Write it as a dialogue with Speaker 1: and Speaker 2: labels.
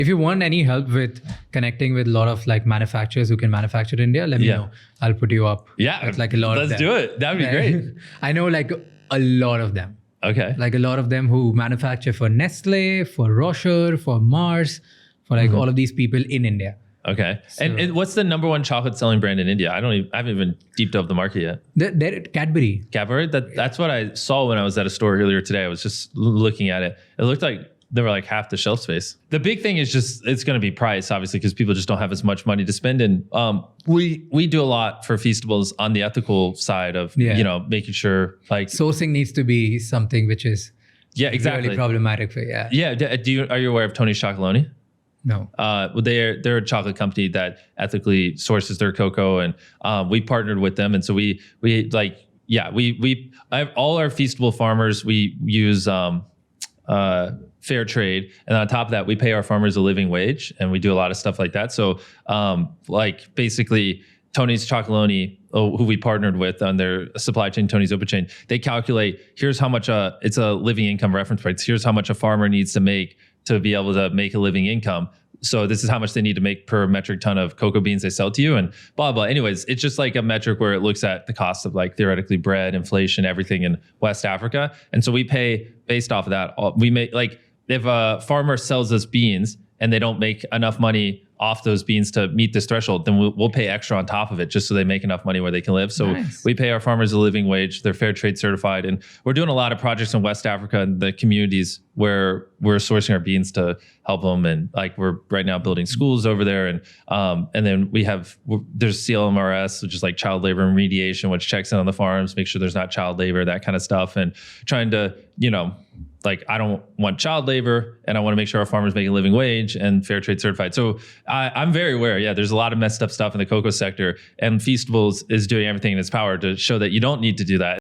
Speaker 1: If you want any help with connecting with a lot of like manufacturers who can manufacture in India, let me know. I'll put you up.
Speaker 2: Yeah,
Speaker 1: with like a lot of them.
Speaker 2: Let's do it. That'd be great.
Speaker 1: I know like a lot of them.
Speaker 2: Okay.
Speaker 1: Like a lot of them who manufacture for Nestle, for Rocher, for Mars, for like all of these people in India.
Speaker 2: Okay. And what's the number one chocolate selling brand in India? I haven't even deep dove the market yet.
Speaker 1: They're Cadbury.
Speaker 2: Cadbury? That's what I saw when I was at a store earlier today. I was just looking at it. It looked like they were like half the shelf space. The big thing is just, it's going to be price, obviously, because people just don't have as much money to spend. And we do a lot for Feastables on the ethical side of, making sure like
Speaker 1: sourcing needs to be something which is really problematic for
Speaker 2: Yeah. Are you aware of Tony's Chocolonely?
Speaker 1: No.
Speaker 2: They're a chocolate company that ethically sources their cocoa, and we partnered with them. And so we have all our Feastable farmers. We use fair trade, and on top of that, we pay our farmers a living wage, and we do a lot of stuff like that. So, basically, Tony's Chocolonely, who we partnered with on their supply chain, Tony's Open Chain, they calculate here's how much it's a living income reference price. Here's how much a farmer needs to make to be able to make a living income. So this is how much they need to make per metric ton of cocoa beans they sell to you, and blah, blah. Anyways, it's just like a metric where it looks at the cost of like theoretically bread, inflation, everything in West Africa. And so we pay based off of that. We make like, if a farmer sells us beans and they don't make enough money off those beans to meet this threshold, then we'll pay extra on top of it just so they make enough money where they can live. So we pay our farmers a living wage. They're fair trade certified. And we're doing a lot of projects in West Africa and the communities where we're sourcing our beans to help them. And like we're right now building schools over there. And then there's CLMRS, which is like child labor remediation, which checks in on the farms, make sure there's not child labor, that kind of stuff. And trying to, like I don't want child labor, and I want to make sure our farmers make a living wage and fair trade certified. So I'm very aware. Yeah, there's a lot of messed up stuff in the cocoa sector, and Feastables is doing everything in its power to show that you don't need to do that.